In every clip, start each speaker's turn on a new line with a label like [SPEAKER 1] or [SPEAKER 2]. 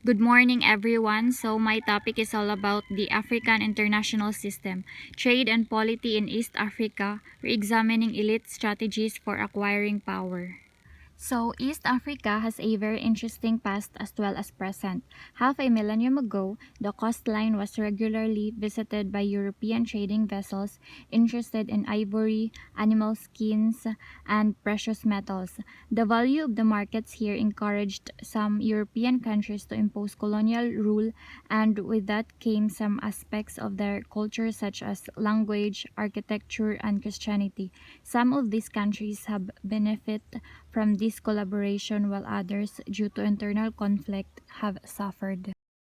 [SPEAKER 1] Good morning, everyone. So, my topic is all about the African international system, trade and polity in East Africa, re-examining elite strategies for acquiring power. So, East Africa has a very interesting past as well as present. Half a millennium ago, the coastline was regularly visited by European trading vessels interested in ivory, animal skins, and precious metals. The value of the markets here encouraged some European countries to impose colonial rule, and with that came some aspects of their culture such as language, architecture, and Christianity. Some of these countries have benefited from this collaboration while others, due to internal conflict, have suffered.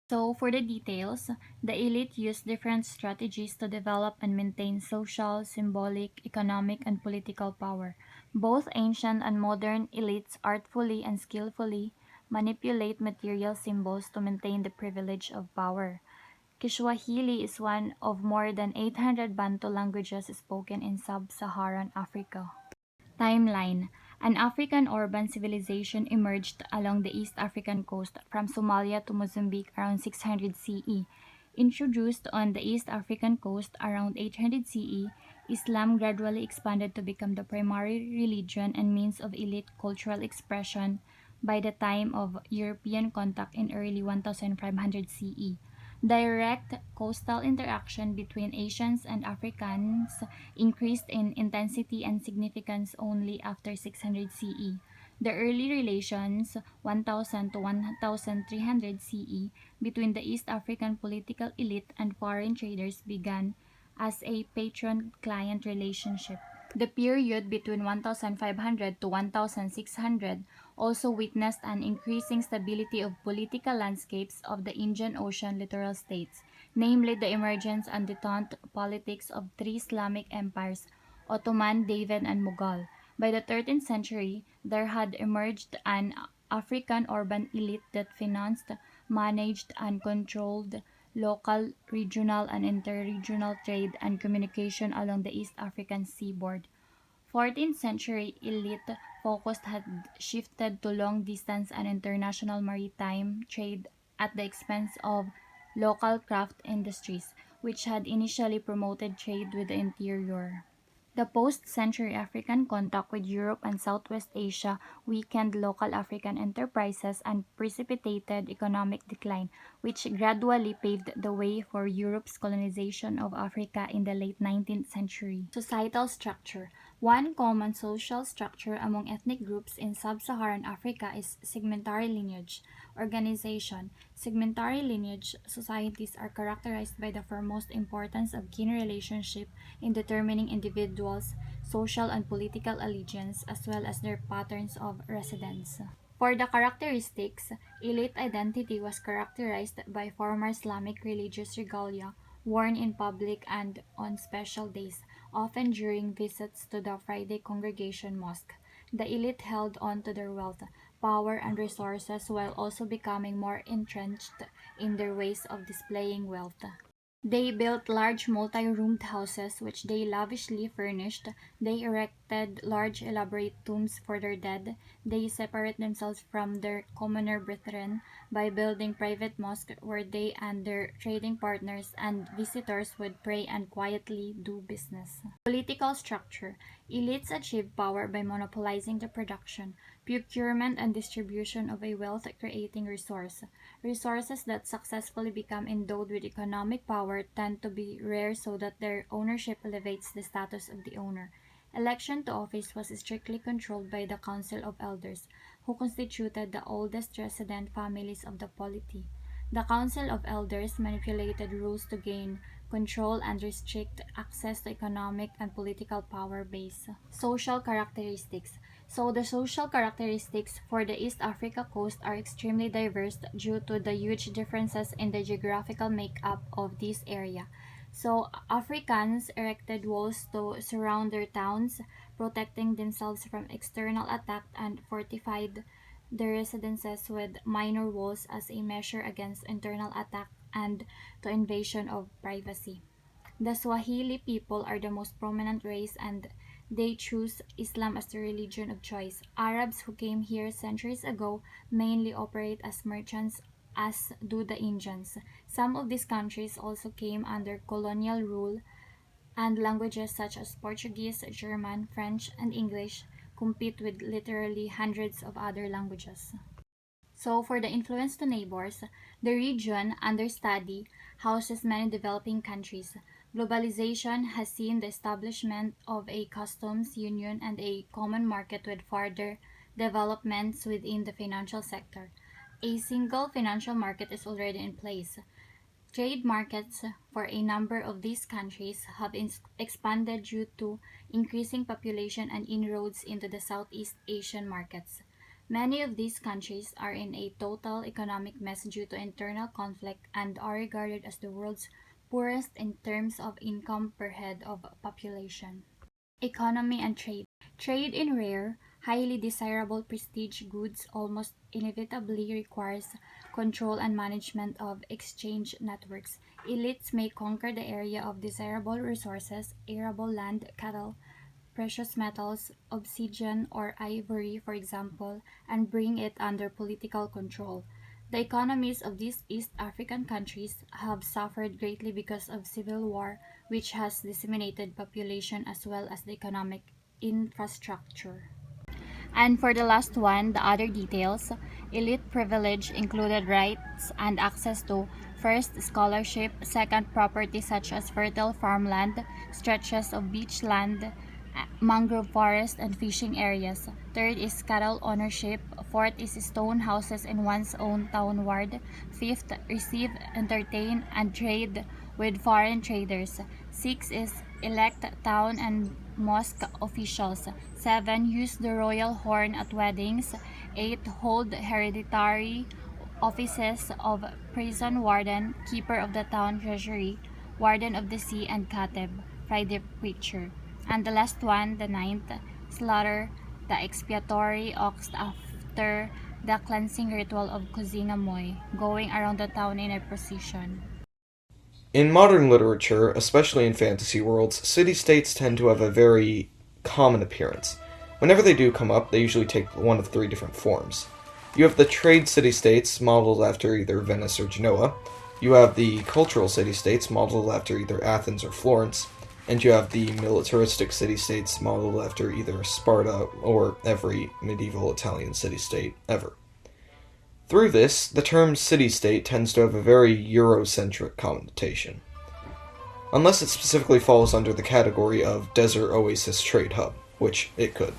[SPEAKER 1] So, for the details, the elite used different strategies to develop and maintain social, symbolic, economic, and political power. Both ancient and modern elites artfully and skillfully manipulate material symbols to maintain the privilege of power. Kiswahili is one of more than 800 Bantu languages spoken in sub-Saharan Africa. Timeline: An African urban civilization emerged along the East African coast from Somalia to Mozambique around 600 CE. Introduced on the East African coast around 800 CE, Islam gradually expanded to become the primary religion and means of elite cultural expression by the time of European contact in early 1500 CE. Direct coastal interaction between Asians and Africans increased in intensity and significance only after 600 CE. The early relations, 1000 to 1300 CE, between the East African political elite and foreign traders began as a patron-client relationship. The period between 1500 to 1600 also witnessed an increasing stability of political landscapes of the Indian Ocean littoral states, namely the emergence and detente politics of three Islamic empires, Ottoman, David, and Mughal. By the 13th century, there had emerged an African urban elite that financed, managed, and controlled local, regional, and interregional trade and communication along the East African seaboard. 14th century elite focus had shifted to long distance and international maritime trade at the expense of local craft industries, which had initially promoted trade with the interior. The post-century African contact with Europe and Southwest Asia weakened local African enterprises and precipitated economic decline, which gradually paved the way for Europe's colonization of Africa in the late 19th century. Societal structure. One common social structure among ethnic groups in sub-Saharan Africa is segmentary lineage. Organization. Segmentary lineage societies are characterized by the foremost importance of kin relationship in determining individuals' social and political allegiance as well as their patterns of residence. For the characteristics, elite identity was characterized by former Islamic religious regalia worn in public and on special days, often during visits to the Friday congregation mosque. The elite held on to their wealth, power, and resources while also becoming more entrenched in their ways of displaying wealth. They built large multi-roomed houses which they lavishly furnished. They erected large elaborate tombs for their dead. They separate themselves from their commoner brethren by building private mosques where they and their trading partners and visitors would pray and quietly do business. Political structure. Elites achieve power by monopolizing the production, procurement, and distribution of a wealth-creating resource. Resources that successfully become endowed with economic power tend to be rare so that their ownership elevates the status of the owner. Election to office was strictly controlled by the Council of Elders, who constituted the oldest resident families of the polity. The Council of Elders manipulated rules to gain control and restrict access to economic and political power base. Social characteristics. So the social characteristics for the East Africa coast are extremely diverse due to the huge differences in the geographical makeup of this area. So Africans erected walls to surround their towns, protecting themselves from external attack, and fortified their residences with minor walls as a measure against internal attack and to invasion of privacy. The Swahili people are the most prominent race and they choose Islam as the religion of choice. Arabs who came here centuries ago mainly operate as merchants as do the Indians. Some of these countries also came under colonial rule, and languages such as Portuguese, German, French, and English compete with literally hundreds of other languages. So, for the influence to neighbors, the region under study houses many developing countries. Globalization has seen the establishment of a customs union and a common market with further developments within the financial sector. A single financial market is already in place. Trade markets for a number of these countries have expanded due to increasing population and inroads into the Southeast Asian markets. Many of these countries are in a total economic mess due to internal conflict and are regarded as the world's poorest in terms of income per head of population. Economy and trade. Trade in rare, highly desirable prestige goods almost inevitably requires control and management of exchange networks. Elites may conquer the area of desirable resources, arable land, cattle, precious metals, obsidian, or ivory, for example, and bring it under political control. The economies of these East African countries have suffered greatly because of civil war, which has disseminated population as well as the economic infrastructure. And for the last one, the other details, elite privilege included rights and access to first scholarship, second property such as fertile farmland, stretches of beach land, mangrove forest and fishing areas. Third is cattle ownership. Fourth is stone houses in one's own town ward. Fifth, receive, entertain, and trade with foreign traders. Six is elect town and mosque officials. 7. Use the royal horn at weddings. 8. Hold hereditary offices of prison warden, keeper of the town treasury, warden of the sea, and kateb, Friday preacher. And the last one, the ninth, slaughter the expiatory ox after the cleansing ritual of Kusinamoy, going around the town in a procession.
[SPEAKER 2] In modern literature, especially in fantasy worlds, city-states tend to have a very common appearance. Whenever they do come up, they usually take one of three different forms. You have the trade city-states, modeled after either Venice or Genoa. You have the cultural city-states, modeled after either Athens or Florence. And you have the militaristic city-states, modeled after either Sparta or every medieval Italian city-state ever. Through this, the term city-state tends to have a very Eurocentric connotation, unless it specifically falls under the category of desert oasis trade hub, which it could.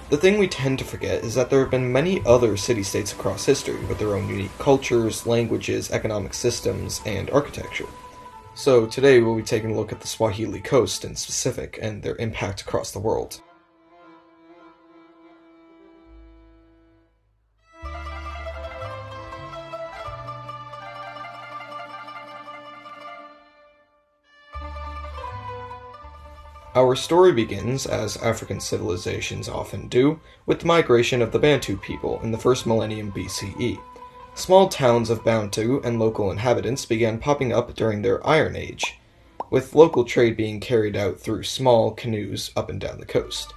[SPEAKER 2] The thing we tend to forget is that there have been many other city-states across history with their own unique cultures, languages, economic systems, and architecture. So today we'll be taking a look at the Swahili coast in specific and their impact across the world. Our story begins, as African civilizations often do, with the migration of the Bantu people in the first millennium BCE. Small towns of Bantu and local inhabitants began popping up during their Iron Age, with local trade being carried out through small canoes up and down the coast.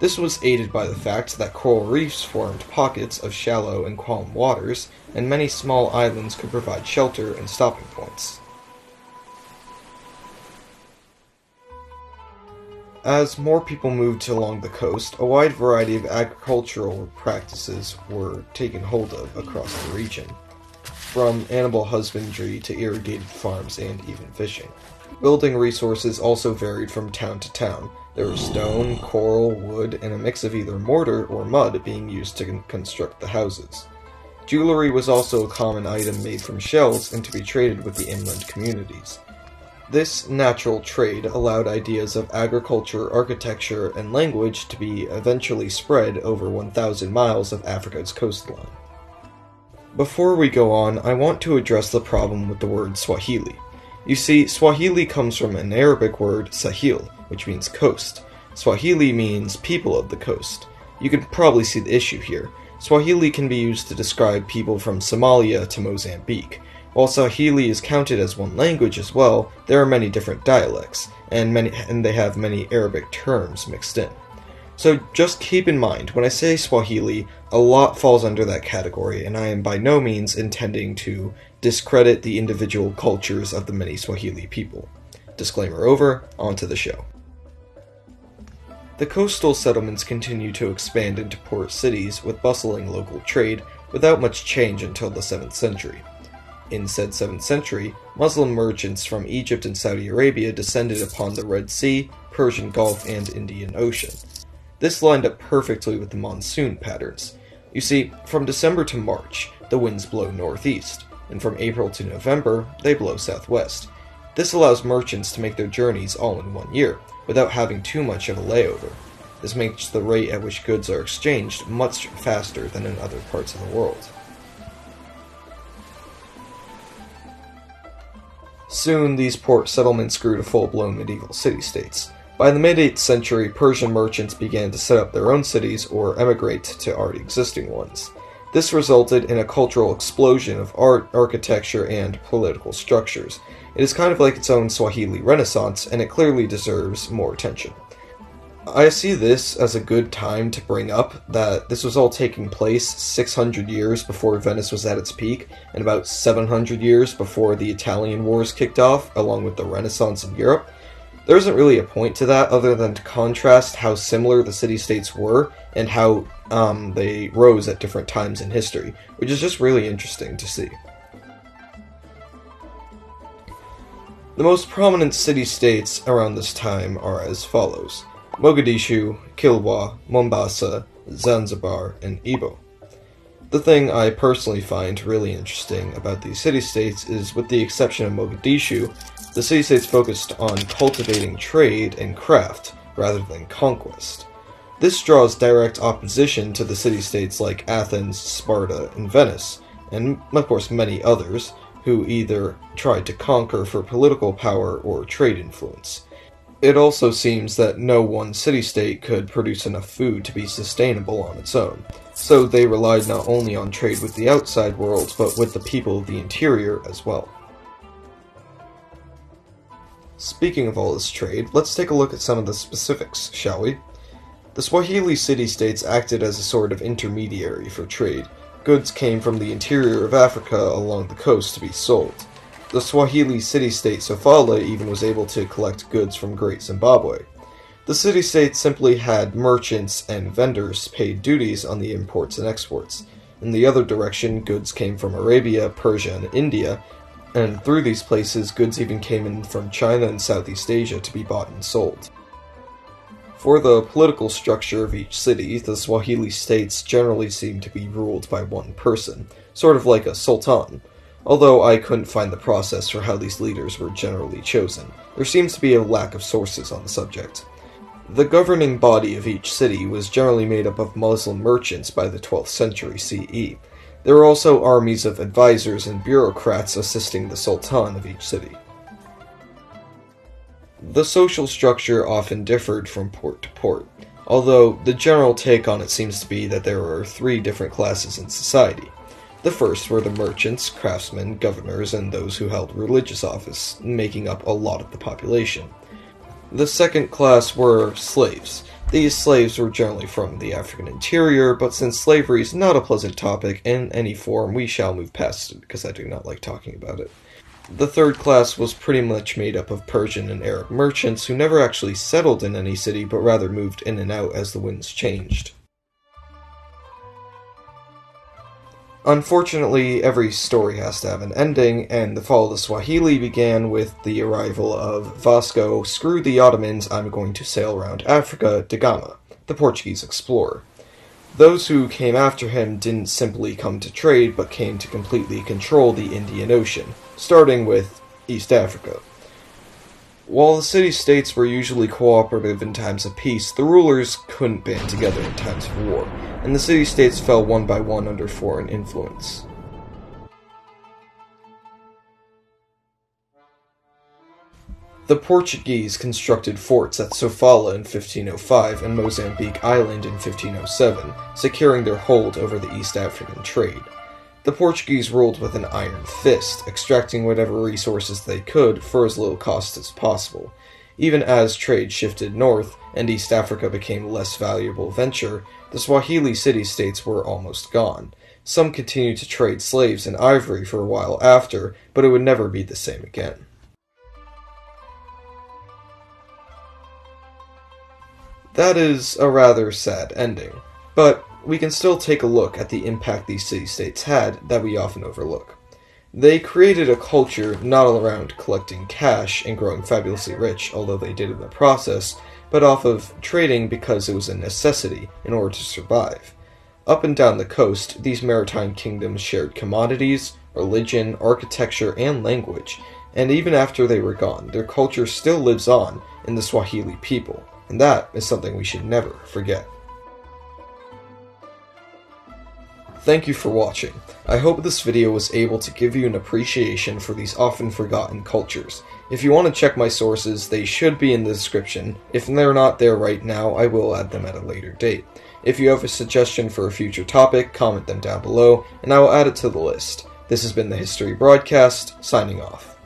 [SPEAKER 2] This was aided by the fact that coral reefs formed pockets of shallow and calm waters, and many small islands could provide shelter and stopping points. As more people moved along the coast, a wide variety of agricultural practices were taken hold of across the region, from animal husbandry to irrigated farms and even fishing. Building resources also varied from town to town. There was stone, coral, wood, and a mix of either mortar or mud being used to construct the houses. Jewelry was also a common item made from shells and to be traded with the inland communities. This natural trade allowed ideas of agriculture, architecture, and language to be eventually spread over 1,000 miles of Africa's coastline. Before we go on, I want to address the problem with the word Swahili. You see, Swahili comes from an Arabic word, sahil, which means coast. Swahili means people of the coast. You can probably see the issue here. Swahili can be used to describe people from Somalia to Mozambique. While Swahili is counted as one language as well, there are many different dialects, and they have many Arabic terms mixed in. So just keep in mind, when I say Swahili, a lot falls under that category, and I am by no means intending to discredit the individual cultures of the many Swahili people. Disclaimer over, on to the show. The coastal settlements continue to expand into port cities with bustling local trade without much change until the 7th century. In said 7th century, Muslim merchants from Egypt and Saudi Arabia descended upon the Red Sea, Persian Gulf, and Indian Ocean. This lined up perfectly with the monsoon patterns. You see, from December to March, the winds blow northeast, and from April to November, they blow southwest. This allows merchants to make their journeys all in 1 year, without having too much of a layover. This makes the rate at which goods are exchanged much faster than in other parts of the world. Soon, these port settlements grew to full-blown medieval city-states. By the mid-8th century, Persian merchants began to set up their own cities or emigrate to already existing ones. This resulted in a cultural explosion of art, architecture, and political structures. It is kind of like its own Swahili Renaissance, and it clearly deserves more attention. I see this as a good time to bring up that this was all taking place 600 years before Venice was at its peak, and about 700 years before the Italian Wars kicked off, along with the Renaissance in Europe. There isn't really a point to that other than to contrast how similar the city-states were and how they rose at different times in history, which is just really interesting to see. The most prominent city-states around this time are as follows: Mogadishu, Kilwa, Mombasa, Zanzibar, and Ibo. The thing I personally find really interesting about these city-states is, with the exception of Mogadishu, the city-states focused on cultivating trade and craft rather than conquest. This draws direct opposition to the city-states like Athens, Sparta, and Venice, and of course many others, who either tried to conquer for political power or trade influence. It also seems that no one city-state could produce enough food to be sustainable on its own, so they relied not only on trade with the outside world, but with the people of the interior as well. Speaking of all this trade, let's take a look at some of the specifics, shall we? The Swahili city-states acted as a sort of intermediary for trade. Goods came from the interior of Africa along the coast to be sold. The Swahili city-state Sofala even was able to collect goods from Great Zimbabwe. The city-state simply had merchants and vendors pay duties on the imports and exports. In the other direction, goods came from Arabia, Persia, and India, and through these places, goods even came in from China and Southeast Asia to be bought and sold. For the political structure of each city, the Swahili states generally seem to be ruled by one person, sort of like a sultan. Although I couldn't find the process for how these leaders were generally chosen, there seems to be a lack of sources on the subject. The governing body of each city was generally made up of Muslim merchants by the 12th century CE. There were also armies of advisors and bureaucrats assisting the sultan of each city. The social structure often differed from port to port, although the general take on it seems to be that there were 3 different classes in society. The first were the merchants, craftsmen, governors, and those who held religious office, making up a lot of the population. The second class were slaves. These slaves were generally from the African interior, but since slavery is not a pleasant topic in any form, we shall move past it because I do not like talking about it. The third class was pretty much made up of Persian and Arab merchants who never actually settled in any city, but rather moved in and out as the winds changed. Unfortunately, every story has to have an ending, and the fall of the Swahili began with the arrival of Vasco, "Screw the Ottomans, I'm going to sail around Africa," da Gama, the Portuguese explorer. Those who came after him didn't simply come to trade, but came to completely control the Indian Ocean, starting with East Africa. While the city-states were usually cooperative in times of peace, the rulers couldn't band together in times of war, and the city-states fell one by one under foreign influence. The Portuguese constructed forts at Sofala in 1505 and Mozambique Island in 1507, securing their hold over the East African trade. The Portuguese ruled with an iron fist, extracting whatever resources they could for as little cost as possible. Even as trade shifted north and East Africa became a less valuable venture, the Swahili city-states were almost gone. Some continued to trade slaves and ivory for a while after, but it would never be the same again. That is a rather sad ending, but we can still take a look at the impact these city-states had that we often overlook. They created a culture not all around collecting cash and growing fabulously rich, although they did in the process, but off of trading because it was a necessity in order to survive. Up and down the coast, these maritime kingdoms shared commodities, religion, architecture, and language, and even after they were gone, their culture still lives on in the Swahili people, and that is something we should never forget. Thank you for watching. I hope this video was able to give you an appreciation for these often forgotten cultures. If you want to check my sources, they should be in the description. If they're not there right now, I will add them at a later date. If you have a suggestion for a future topic, comment them down below, and I will add it to the list. This has been the History Broadcast, signing off.